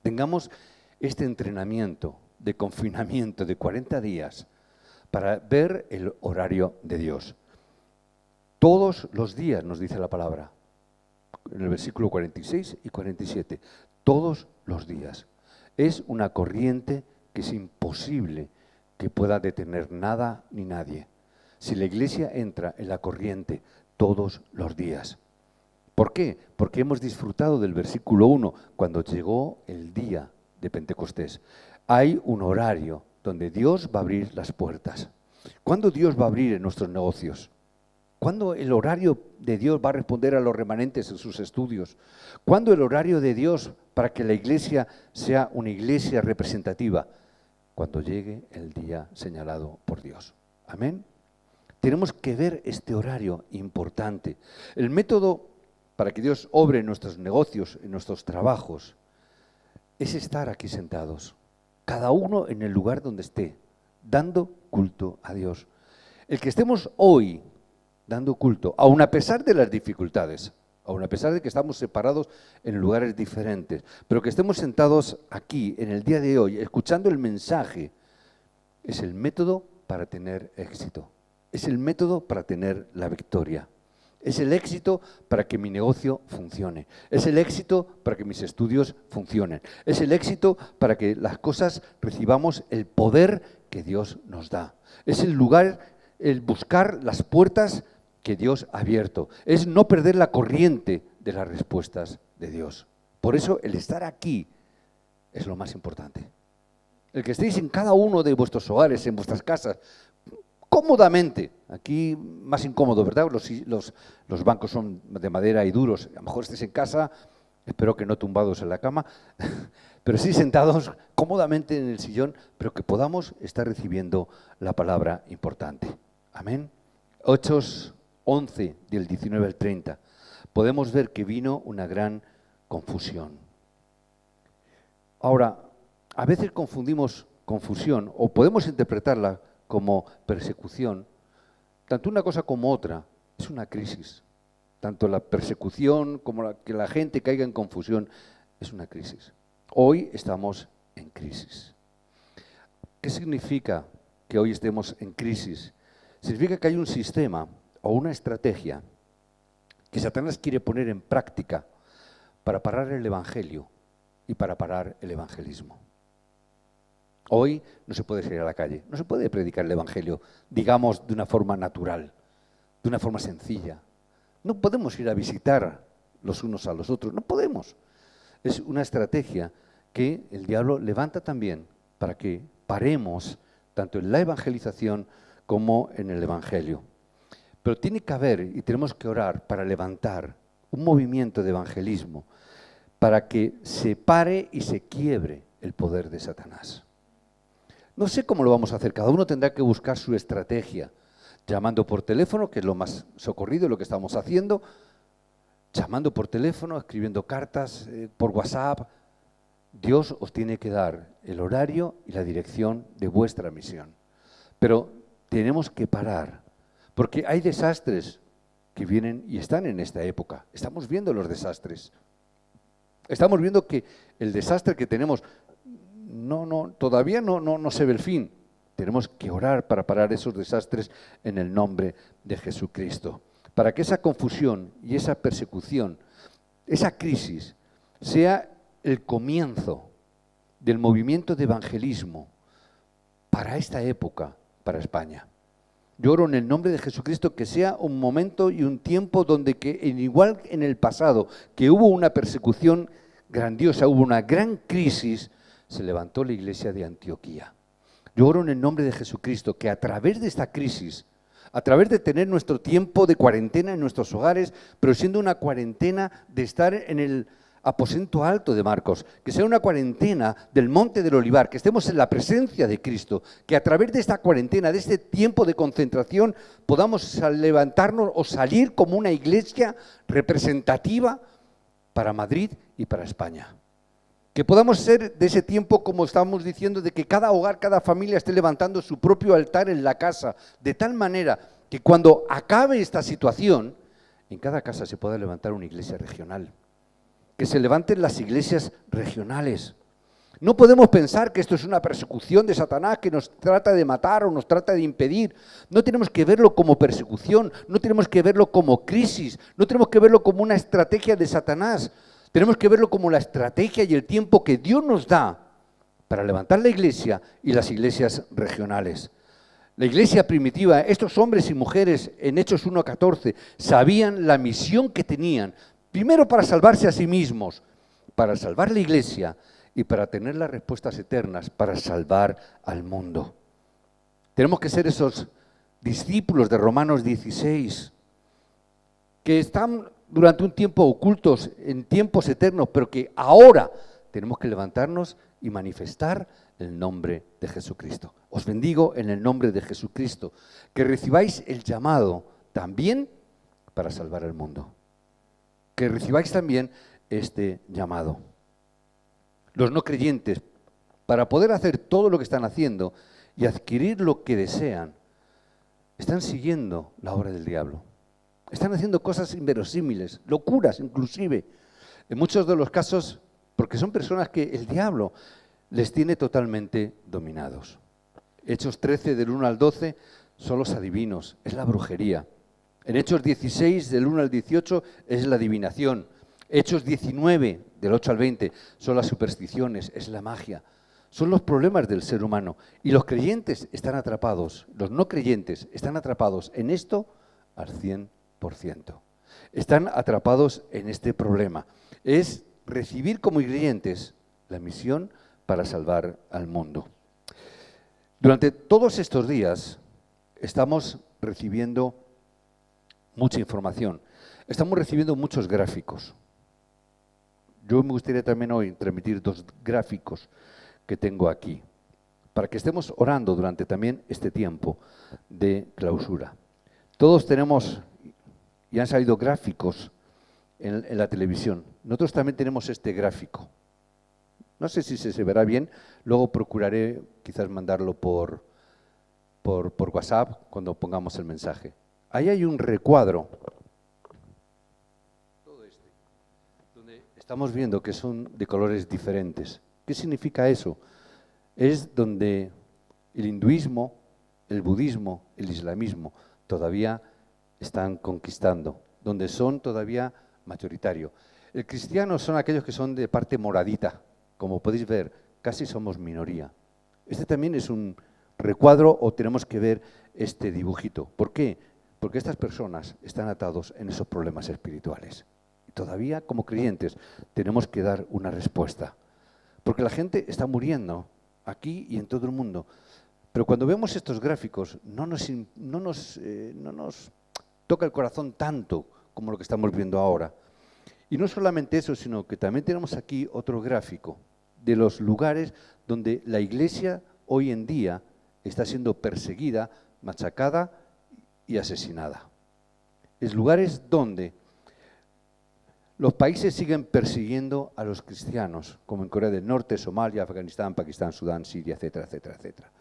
Tengamos este entrenamiento de confinamiento de 40 días para ver el horario de Dios. Todos los días, nos dice la palabra, en el versículo 46 y 47, todos los días. Es una corriente que es imposible que pueda detener nada ni nadie. Si la Iglesia entra en la corriente todos los días. ¿Por qué? Porque hemos disfrutado del versículo 1, cuando llegó el día de Pentecostés. Hay un horario donde Dios va a abrir las puertas. ¿Cuándo Dios va a abrir en nuestros negocios? ¿Cuándo el horario de Dios va a responder a los remanentes en sus estudios? ¿Cuándo el horario de Dios para que la Iglesia sea una iglesia representativa? Cuando llegue el día señalado por Dios. Amén. Tenemos que ver este horario importante. El método para que Dios obre en nuestros negocios, en nuestros trabajos, es estar aquí sentados, cada uno en el lugar donde esté, dando culto a Dios. El que estemos hoy dando culto, aun a pesar de las dificultades, aun a pesar de que estamos separados en lugares diferentes, pero que estemos sentados aquí en el día de hoy, escuchando el mensaje, es el método para tener éxito. Es el método para tener la victoria. Es el éxito para que mi negocio funcione. Es el éxito para que mis estudios funcionen. Es el éxito para que las cosas recibamos el poder que Dios nos da. Es el lugar, el buscar las puertas que Dios ha abierto. Es no perder la corriente de las respuestas de Dios. Por eso el estar aquí es lo más importante. El que estéis en cada uno de vuestros hogares, en vuestras casas, cómodamente, aquí más incómodo, ¿verdad? Los bancos son de madera y duros, a lo mejor estés en casa, espero que no tumbados en la cama, pero sí sentados cómodamente en el sillón, pero que podamos estar recibiendo la palabra importante. Amén. Hechos 11, del 19 al 30, podemos ver que vino una gran confusión. Ahora, a veces confundimos confusión, o podemos interpretarla como persecución. Tanto una cosa como otra es una crisis. Tanto la persecución como que la gente caiga en confusión es una crisis. Hoy estamos en crisis. ¿Qué significa que hoy estemos en crisis? Significa que hay un sistema o una estrategia que Satanás quiere poner en práctica para parar el evangelio y para parar el evangelismo. Hoy no se puede salir a la calle, no se puede predicar el evangelio, digamos, de una forma natural, de una forma sencilla. No podemos ir a visitar los unos a los otros, no podemos. Es una estrategia que el diablo levanta también para que paremos tanto en la evangelización como en el evangelio. Pero tiene que haber, y tenemos que orar para levantar un movimiento de evangelismo para que se pare y se quiebre el poder de Satanás. No sé cómo lo vamos a hacer, cada uno tendrá que buscar su estrategia, llamando por teléfono, que es lo más socorrido, lo que estamos haciendo, llamando por teléfono, escribiendo cartas por WhatsApp. Dios os tiene que dar el horario y la dirección de vuestra misión. Pero tenemos que parar, porque hay desastres que vienen y están en esta época. Estamos viendo los desastres. Estamos viendo que el desastre que tenemos todavía no se ve el fin. Tenemos que orar para parar esos desastres en el nombre de Jesucristo. Para que esa confusión y esa persecución, esa crisis, sea el comienzo del movimiento de evangelismo para esta época, para España. Yo oro en el nombre de Jesucristo que sea un momento y un tiempo donde que, igual en el pasado, que hubo una persecución grandiosa, hubo una gran crisis, se levantó la iglesia de Antioquía. Yo oro en el nombre de Jesucristo que a través de esta crisis a través de tener nuestro tiempo de cuarentena en nuestros hogares, pero siendo una cuarentena de estar en el aposento alto de Marcos, que sea una cuarentena del Monte del Olivar, que estemos en la presencia de Cristo, que a través de esta cuarentena, de este tiempo de concentración, podamos levantarnos o salir como una iglesia representativa para Madrid y para España. Que podamos ser de ese tiempo, como estamos diciendo, de que cada hogar, cada familia esté levantando su propio altar en la casa, de tal manera que cuando acabe esta situación, en cada casa se pueda levantar una iglesia regional. Que se levanten las iglesias regionales. No podemos pensar que esto es una persecución de Satanás que nos trata de matar o nos trata de impedir. No tenemos que verlo como persecución, no tenemos que verlo como crisis, no tenemos que verlo como una estrategia de Satanás. Tenemos que verlo como la estrategia y el tiempo que Dios nos da para levantar la iglesia y las iglesias regionales. La iglesia primitiva, estos hombres y mujeres en Hechos 1:14, sabían la misión que tenían. Primero para salvarse a sí mismos, para salvar la iglesia y para tener las respuestas eternas, para salvar al mundo. Tenemos que ser esos discípulos de Romanos 16, que están durante un tiempo ocultos en tiempos eternos, pero que ahora tenemos que levantarnos y manifestar el nombre de Jesucristo. Os bendigo en el nombre de Jesucristo, que recibáis el llamado también para salvar al mundo. Que recibáis también este llamado. Los no creyentes, para poder hacer todo lo que están haciendo y adquirir lo que desean, están siguiendo la obra del diablo. Están haciendo cosas inverosímiles, locuras inclusive. En muchos de los casos, porque son personas que el diablo les tiene totalmente dominados. Hechos 13, del 1 al 12, son los adivinos, es la brujería. En Hechos 16, del 1 al 18, es la adivinación. Hechos 19, del 8 al 20, son las supersticiones, es la magia. Son los problemas del ser humano. Y los creyentes están atrapados, los no creyentes están atrapados en esto al 100%. Están atrapados en este problema. Es recibir como creyentes la misión para salvar al mundo. Durante todos estos días estamos recibiendo mucha información. Estamos recibiendo muchos gráficos. Yo me gustaría también hoy transmitir 2 gráficos que tengo aquí, para que estemos orando durante también este tiempo de clausura. Todos tenemos, y han salido gráficos en la televisión. Nosotros también tenemos este gráfico. No sé si se verá bien, luego procuraré quizás mandarlo por WhatsApp cuando pongamos el mensaje. Ahí hay un recuadro, todo este, donde estamos viendo que son de colores diferentes. ¿Qué significa eso? Es donde el hinduismo, el budismo, el islamismo todavía están conquistando, donde son todavía mayoritarios. El cristiano son aquellos que son de parte moradita, como podéis ver, casi somos minoría. Este también es un recuadro o tenemos que ver este dibujito. ¿Por qué? Porque estas personas están atados en esos problemas espirituales. Y todavía, como creyentes, tenemos que dar una respuesta. Porque la gente está muriendo aquí y en todo el mundo. Pero cuando vemos estos gráficos, no nos toca el corazón tanto como lo que estamos viendo ahora. Y no solamente eso, sino que también tenemos aquí otro gráfico de los lugares donde la iglesia hoy en día está siendo perseguida, machacada y asesinada. Es lugares donde los países siguen persiguiendo a los cristianos, como en Corea del Norte, Somalia, Afganistán, Pakistán, Sudán, Siria, etcétera, etcétera, etcétera.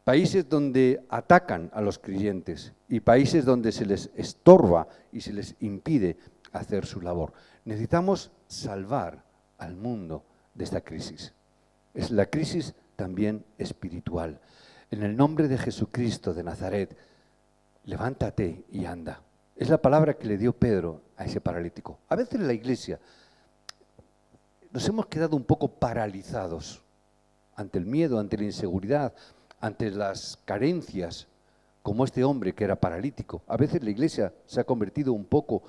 Países donde atacan a los creyentes y países donde se les estorba y se les impide hacer su labor. Necesitamos salvar al mundo de esta crisis. Es la crisis también espiritual. En el nombre de Jesucristo de Nazaret, levántate y anda. Es la palabra que le dio Pedro a ese paralítico. A veces en la iglesia nos hemos quedado un poco paralizados ante el miedo, ante la inseguridad, ante las carencias, como este hombre que era paralítico. A veces la iglesia se ha convertido un poco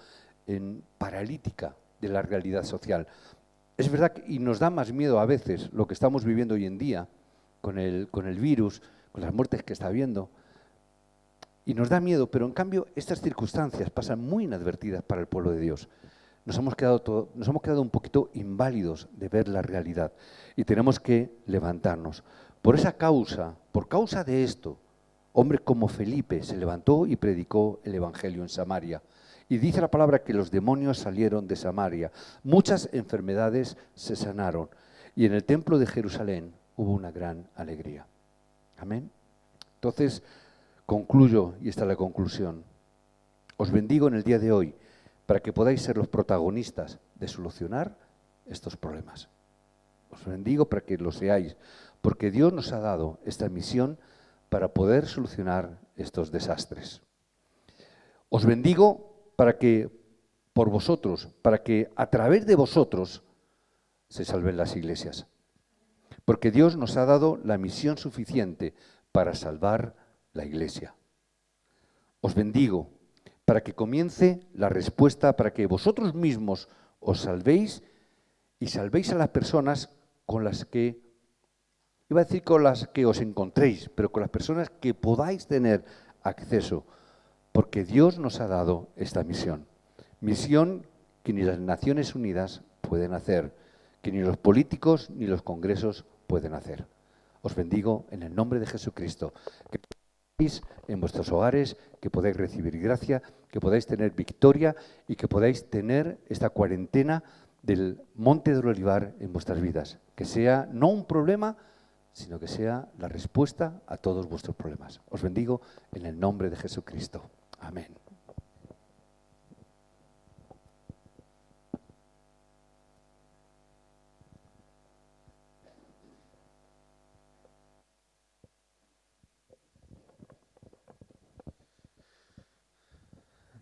en paralítica de la realidad social. Es verdad y nos da más miedo a veces lo que estamos viviendo hoy en día con el virus, con las muertes que está habiendo. Y nos da miedo, pero en cambio estas circunstancias pasan muy inadvertidas para el pueblo de Dios. Nos hemos quedado un poquito inválidos de ver la realidad y tenemos que levantarnos. Por esa causa, por causa de esto, hombres como Felipe se levantó y predicó el Evangelio en Samaria. Y dice la palabra que los demonios salieron de Samaria. Muchas enfermedades se sanaron. Y en el templo de Jerusalén hubo una gran alegría. Amén. Entonces, concluyo, y esta es la conclusión. Os bendigo en el día de hoy para que podáis ser los protagonistas de solucionar estos problemas. Os bendigo para que lo seáis, porque Dios nos ha dado esta misión para poder solucionar estos desastres. Os bendigo para que por vosotros, para que a través de vosotros se salven las iglesias. Porque Dios nos ha dado la misión suficiente para salvar la iglesia. Os bendigo para que comience la respuesta, para que vosotros mismos os salvéis y salvéis a las personas con las que, iba a decir con las que os encontréis, pero con las personas que podáis tener acceso, porque Dios nos ha dado esta misión. Misión que ni las Naciones Unidas pueden hacer, que ni los políticos ni los congresos pueden hacer. Os bendigo en el nombre de Jesucristo. Que podáis en vuestros hogares, que podáis recibir gracia, que podáis tener victoria y que podáis tener esta cuarentena del Monte del Olivar en vuestras vidas. Que sea no un problema, sino que sea la respuesta a todos vuestros problemas. Os bendigo en el nombre de Jesucristo. Amén.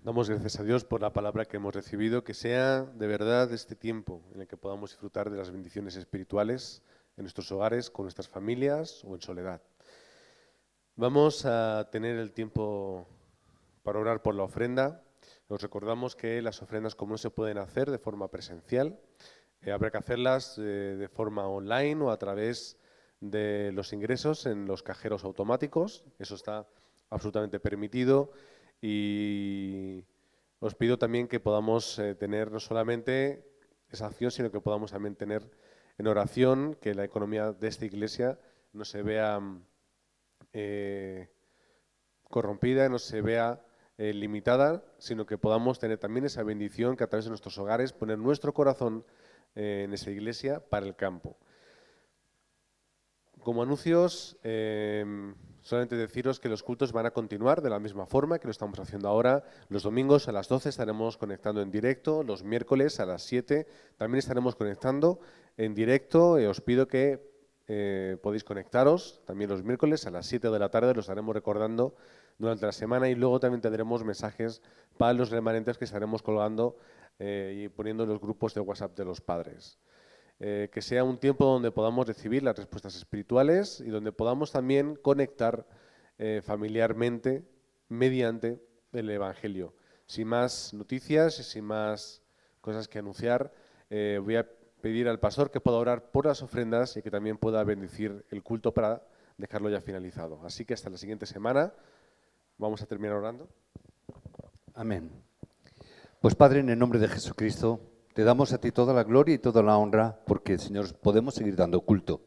Damos gracias a Dios por la palabra que hemos recibido, que sea de verdad este tiempo en el que podamos disfrutar de las bendiciones espirituales en nuestros hogares, con nuestras familias o en soledad. Vamos a tener el tiempo para orar por la ofrenda. Os recordamos que las ofrendas, como no se pueden hacer de forma presencial, habrá que hacerlas de forma online o a través de los ingresos en los cajeros automáticos. Eso está absolutamente permitido. Y os pido también que podamos tener no solamente esa acción, sino que podamos también tener en oración que la economía de esta iglesia no se vea corrompida, no se vea limitada, sino que podamos tener también esa bendición que a través de nuestros hogares poner nuestro corazón en esa iglesia para el campo. Como anuncios, solamente deciros que los cultos van a continuar de la misma forma que lo estamos haciendo ahora. Los domingos a las 12 estaremos conectando en directo, los miércoles a las 7 también estaremos conectando en directo. Os pido que podéis conectaros también los miércoles a las 7 de la tarde, lo estaremos recordando durante la semana y luego también tendremos mensajes para los remanentes que estaremos colgando y poniendo en los grupos de WhatsApp de los padres. Que sea un tiempo donde podamos recibir las respuestas espirituales y donde podamos también conectar familiarmente mediante el Evangelio. Sin más noticias y sin más cosas que anunciar, voy a pedir al pastor que pueda orar por las ofrendas y que también pueda bendecir el culto para dejarlo ya finalizado. Así que hasta la siguiente semana vamos a terminar orando. Amén. Pues Padre, en el nombre de Jesucristo, te damos a ti toda la gloria y toda la honra porque, Señor, podemos seguir dando culto.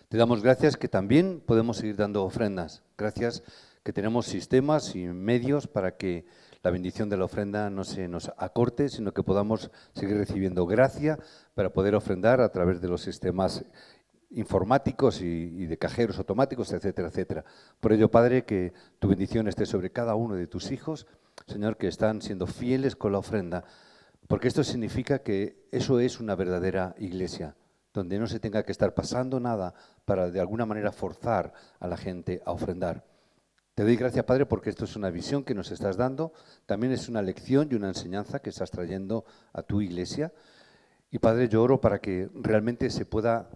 Te damos gracias que también podemos seguir dando ofrendas. Gracias que tenemos sistemas y medios para que la bendición de la ofrenda no se nos acorte, sino que podamos seguir recibiendo gracia para poder ofrendar a través de los sistemas informáticos y de cajeros automáticos, etcétera, etcétera. Por ello, Padre, que tu bendición esté sobre cada uno de tus hijos, Señor, que están siendo fieles con la ofrenda, porque esto significa que eso es una verdadera iglesia, donde no se tenga que estar pasando nada para de alguna manera forzar a la gente a ofrendar. Te doy gracias, Padre, porque esto es una visión que nos estás dando, también es una lección y una enseñanza que estás trayendo a tu iglesia. Y, Padre, yo oro para que realmente se pueda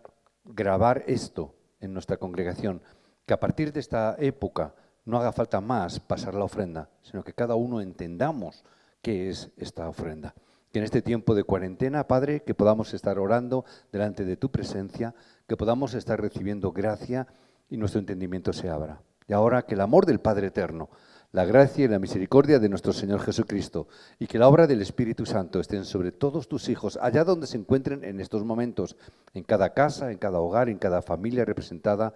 grabar esto en nuestra congregación, que a partir de esta época no haga falta más pasar la ofrenda, sino que cada uno entendamos qué es esta ofrenda. Que en este tiempo de cuarentena, Padre, que podamos estar orando delante de tu presencia, que podamos estar recibiendo gracia y nuestro entendimiento se abra. Y ahora que el amor del Padre Eterno, La gracia y la misericordia de nuestro Señor Jesucristo y que la obra del Espíritu Santo estén sobre todos tus hijos, allá donde se encuentren en estos momentos, en cada casa, en cada hogar, en cada familia representada.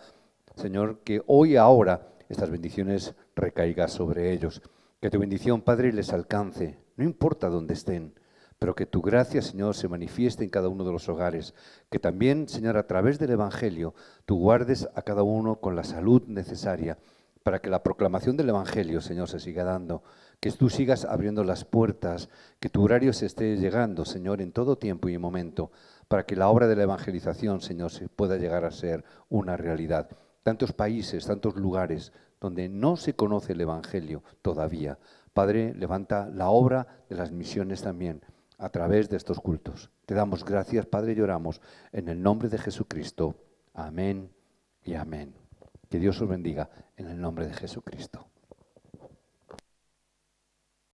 Señor, que hoy y ahora estas bendiciones recaigan sobre ellos. Que tu bendición, Padre, les alcance, no importa dónde estén, pero que tu gracia, Señor, se manifieste en cada uno de los hogares. Que también, Señor, a través del Evangelio, tú guardes a cada uno con la salud necesaria para que la proclamación del Evangelio, Señor, se siga dando, que tú sigas abriendo las puertas, que tu horario se esté llegando, Señor, en todo tiempo y momento, para que la obra de la evangelización, Señor, se pueda llegar a ser una realidad. Tantos países, tantos lugares donde no se conoce el Evangelio todavía. Padre, levanta la obra de las misiones también a través de estos cultos. Te damos gracias, Padre, y oramos en el nombre de Jesucristo. Amén y amén. Que Dios os bendiga en el nombre de Jesucristo.